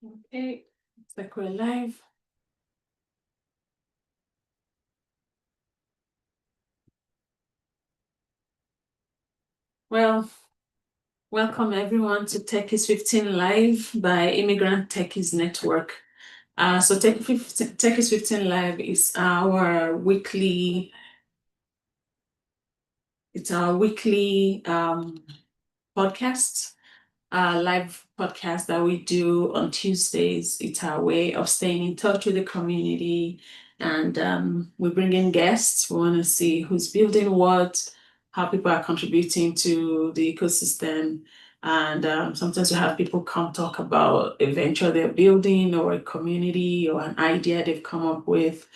Okay, it's like we're live. Well, welcome everyone to Techies 15 Live by Immigrant Techies Network. So Techies 15 Live is our weekly podcast, live podcast that we do on Tuesdays. It's our way of staying in touch with the community, and we bring in guests. We want to see who's building what, how people are contributing to the ecosystem, and sometimes we have people come talk about a venture they're building or a community or an idea they've come up with,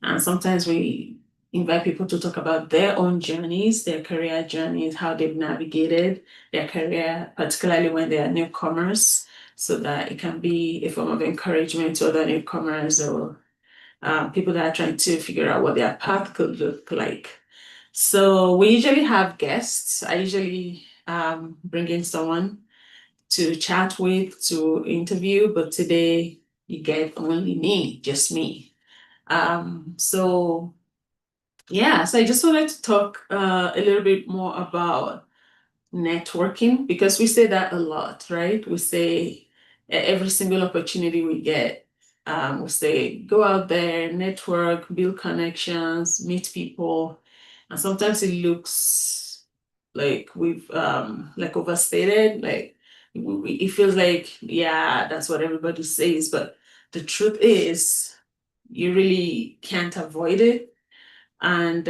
and sometimes we invite people to talk about their own journeys, their career journeys, how they've navigated their career, particularly when they are newcomers, so that it can be a form of encouragement to other newcomers or people that are trying to figure out what their path could look like. So we usually have guests. I usually bring in someone to chat with, to interview, but today you get only me, just me. So yeah, so I just wanted to talk a little bit more about networking because we say that a lot, right? We say every single opportunity we get, we say go out there, network, build connections, meet people, and sometimes it looks like we've like overstated, like it feels like yeah, that's what everybody says, but the truth is you really can't avoid it, and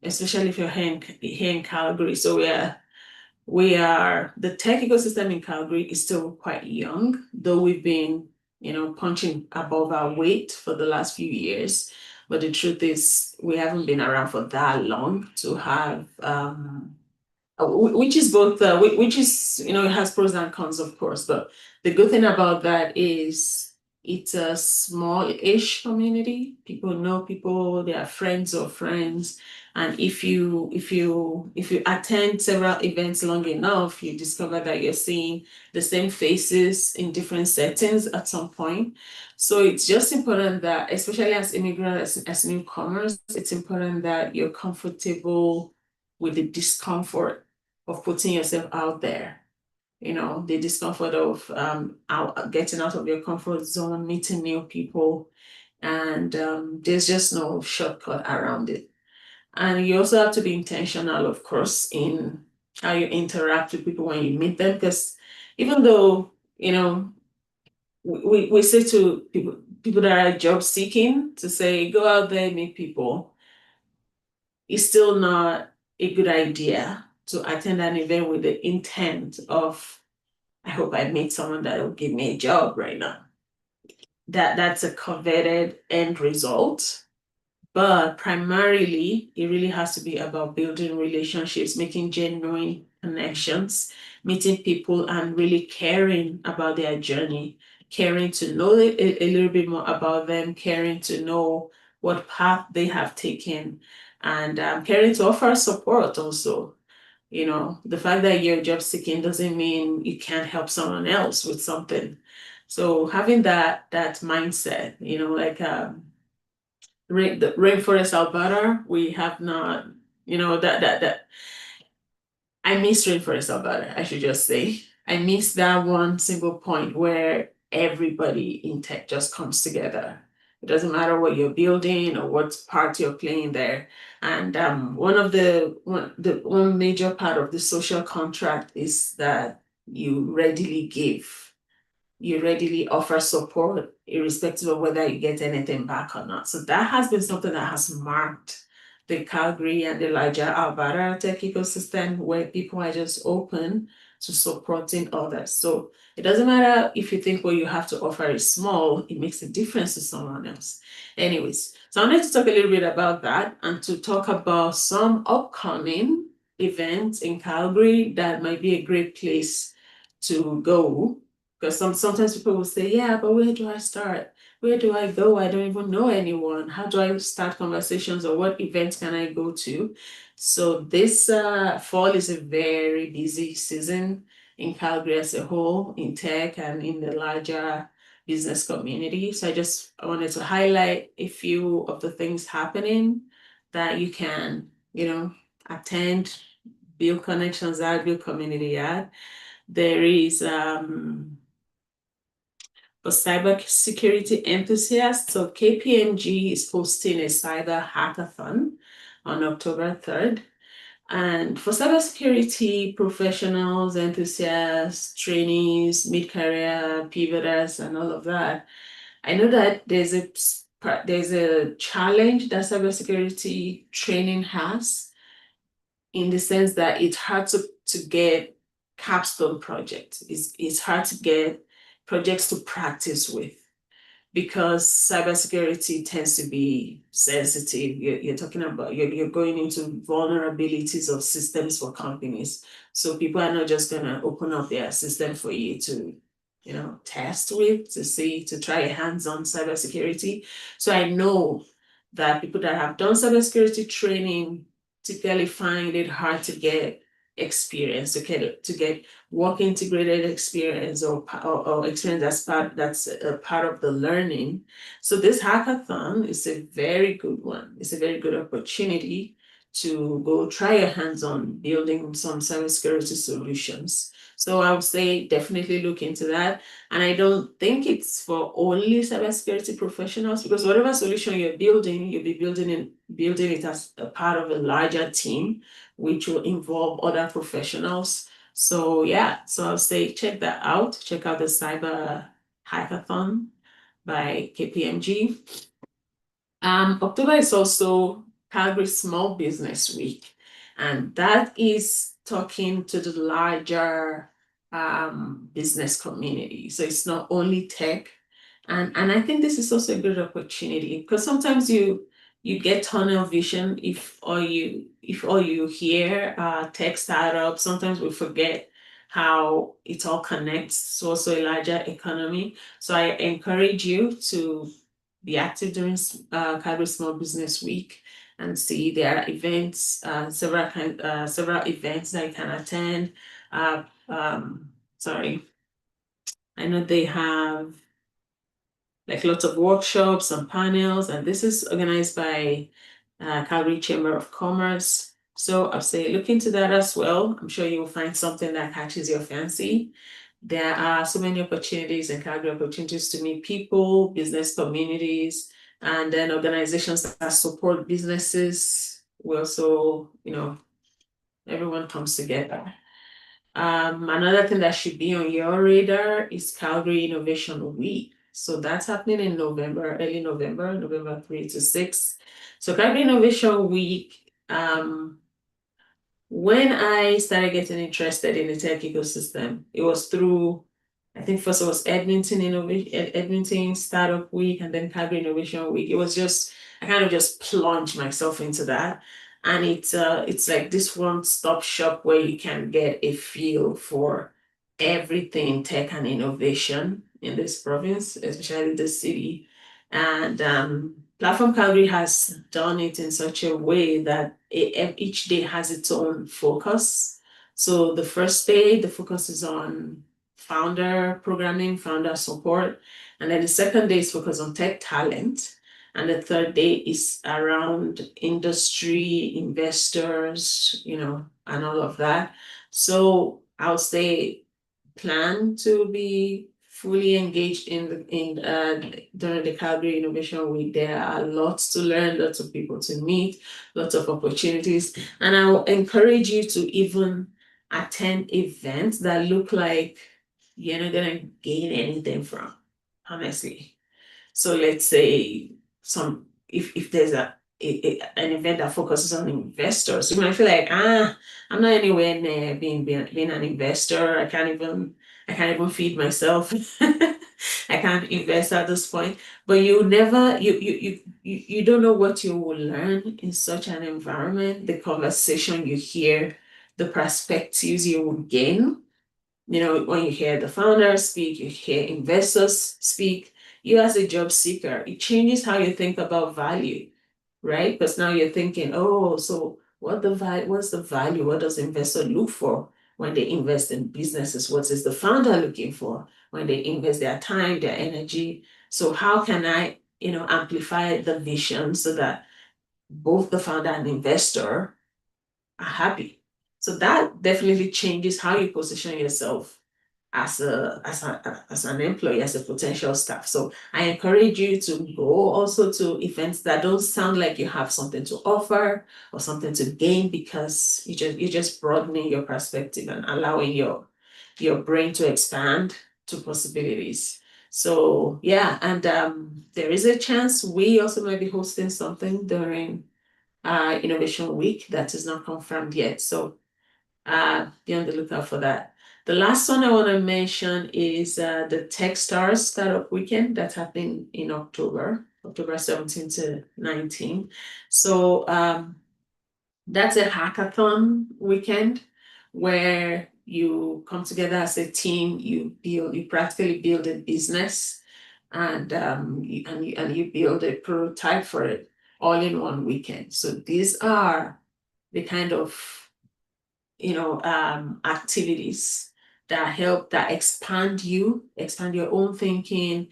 especially if you're here in Calgary. So we are the tech ecosystem in Calgary is still quite young, though we've been, punching above our weight for the last few years. But the truth is, we haven't been around for that long to have, which is both, which is, it has pros and cons, of course. But the good thing about that is it's a small-ish community. People know people, they are friends of friends. And if you attend several events long enough, you discover that you're seeing the same faces in different settings at some point. So it's just important that, especially as immigrants, as newcomers, it's important that you're comfortable with the discomfort of putting yourself out there. The discomfort of getting out of your comfort zone, meeting new people, and there's just no shortcut around it. And you also have to be intentional, of course, in how you interact with people when you meet them, because even though, we say to people that are job seeking to say, go out there, meet people, it's still not a good idea to attend an event with the intent of, I hope I meet someone that will give me a job right now. That's a coveted end result. But primarily, it really has to be about building relationships, making genuine connections, meeting people, and really caring about their journey, caring to know a little bit more about them, caring to know what path they have taken, and caring to offer support also. The fact that you're job seeking doesn't mean you can't help someone else with something. So having that mindset, like the rainforest Alberta, we have not, that I miss rainforest Alberta, I should just say. I miss that one single point where everybody in tech just comes together. It doesn't matter what you're building or what part you're playing there. And one major part of the social contract is that you readily give, you readily offer support, irrespective of whether you get anything back or not. So that has been something that has marked the Calgary and the larger Alberta tech ecosystem, where people are just open to supporting others. So it doesn't matter if you think what you have to offer is small, it makes a difference to someone else. Anyways, so I wanted to talk a little bit about that and to talk about some upcoming events in Calgary that might be a great place to go, because sometimes people will say, yeah, but where do I start? Where do I go? I don't even know anyone. How do I start conversations, or what events can I go to? So this fall is a very busy season in Calgary as a whole, in tech and in the larger business community. So I wanted to highlight a few of the things happening that you can, attend, build connections at, build community at. There is for cybersecurity enthusiasts. So KPMG is hosting a cyber hackathon on October 3rd. And for cybersecurity professionals, enthusiasts, trainees, mid-career pivoters, and all of that, I know that there's a challenge that cybersecurity training has, in the sense that it's hard to get capstone projects. It's hard to get projects to practice with, because cybersecurity tends to be sensitive. You're talking about, you're going into vulnerabilities of systems for companies. So people are not just gonna open up their system for you to, test with, to try a hands-on cybersecurity. So I know that people that have done cybersecurity training typically find it hard to get experience, to get work integrated experience, or experience that's a part of the learning. So this hackathon is a very good one. It's a very good opportunity to go try your hands on building some cybersecurity solutions. So I would say definitely look into that. And I don't think it's for only cybersecurity professionals, because whatever solution you're building, you'll be building it as a part of a larger team, which will involve other professionals. So yeah, so I'll say check that out. Check out the Cyber Hackathon by KPMG. October is also Calgary Small Business Week, and that is talking to the larger business community. So it's not only tech, and I think this is also a good opportunity, because sometimes you get tunnel vision if all you hear tech startup. Sometimes we forget how it all connects to also a larger economy. So I encourage you to be active during Calgary Small Business Week, and see there are events, several events that you can attend. Sorry, I know they have like lots of workshops and panels, and this is organized by Calgary Chamber of Commerce. So I'll say look into that as well. I'm sure you will find something that catches your fancy. There are so many opportunities in Calgary, opportunities to meet people, business communities, and then organizations that support businesses. We also, everyone comes together. Another thing that should be on your radar is Calgary Innovation Week. So that's happening in November, early November, November 3 to 6. So Calgary Innovation Week, when I started getting interested in the tech ecosystem, it was through, I think first it was Edmonton Startup Week, and then Calgary Innovation Week. It was just, I kind of just plunged myself into that. And it's like this one-stop shop where you can get a feel for everything tech and innovation in this province, especially the city. And Platform Calgary has done it in such a way that each day has its own focus. So the first day, the focus is on founder programming, founder support. And then the second day is focused on tech talent. And the third day is around industry, investors, and all of that. So I'll say plan to be fully engaged during the Calgary Innovation Week. There are lots to learn, lots of people to meet, lots of opportunities. And I'll encourage you to even attend events that look like you're not gonna gain anything from, honestly. So let's say if there's an event that focuses on investors, you might feel like, I'm not anywhere near being an investor. I can't even feed myself. I can't invest at this point. But you don't know what you will learn in such an environment, the conversation you hear, the perspectives you will gain. When you hear the founders speak, you hear investors speak, you as a job seeker, it changes how you think about value, right? Because now you're thinking, oh, so what's the value? What does the investor look for? when they invest in businesses? What is the founder looking for when they invest their time, their energy? So how can I, amplify the vision so that both the founder and investor are happy? So that definitely changes how you position yourself as an employee, as a potential staff. So I encourage you to go also to events that don't sound like you have something to offer or something to gain, because you're just broadening your perspective and allowing your brain to expand to possibilities. So yeah, and there is a chance we also might be hosting something during Innovation Week that is not confirmed yet. So be on the lookout for that. The last one I want to mention is the Techstars Startup Weekend that's happening in October 17 to 19. So that's a hackathon weekend where you come together as a team, you practically build a business, and you build a prototype for it all in one weekend. So these are the kind of activities that expand your own thinking,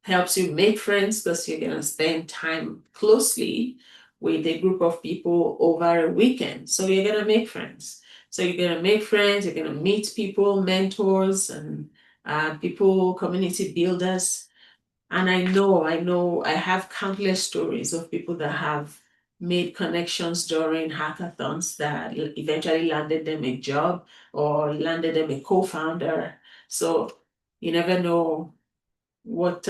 helps you make friends because you're going to spend time closely with a group of people over a weekend. So you're going to make friends. You're going to meet people, mentors, and people, community builders. And I have countless stories of people that have made connections during hackathons that eventually landed them a job or landed them a co-founder. So you never know what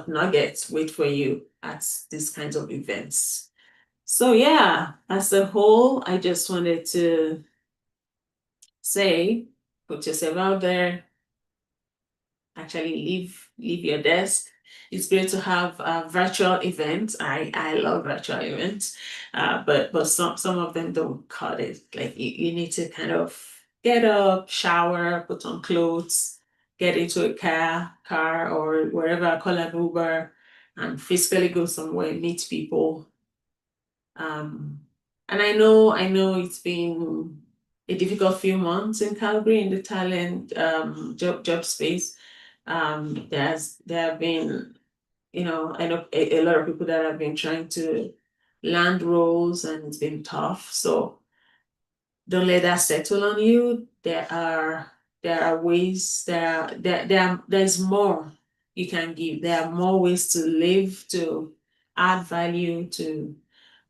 nuggets wait for you at these kinds of events. So yeah, as a whole, I just wanted to say, put yourself out there, actually leave your desk. It's great to have virtual events. I love virtual events, but some of them don't cut it. Like you need to kind of get up, shower, put on clothes, get into a car or wherever, call an Uber, and physically go somewhere, meet people. Um, and I know it's been a difficult few months in Calgary in the talent job space. There have been, I know a lot of people that have been trying to land roles, and it's been tough. So don't let that settle on you. There are ways, there's more you can give. There are more ways to live, to add value to,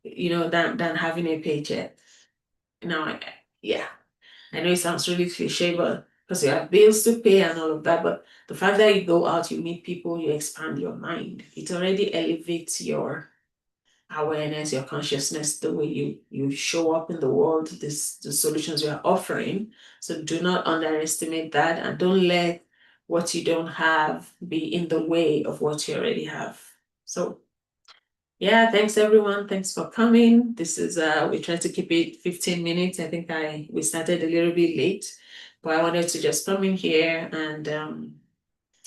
than having a paycheck. Now, yeah, I know it sounds really cliche, but because you have bills to pay and all of that, but the fact that you go out, you meet people, you expand your mind, it already elevates your awareness, your consciousness, the way you show up in the world, the solutions you are offering. So do not underestimate that, and don't let what you don't have be in the way of what you already have. So yeah, thanks everyone. Thanks for coming. This is we tried to keep it 15 minutes. I think we started a little bit late, but I wanted to just come in here and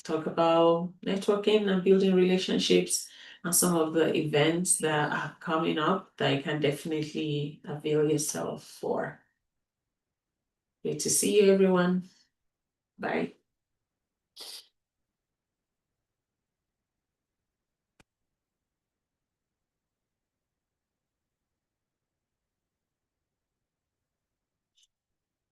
talk about networking and building relationships and some of the events that are coming up that you can definitely avail yourself for. Great to see you, everyone. Bye.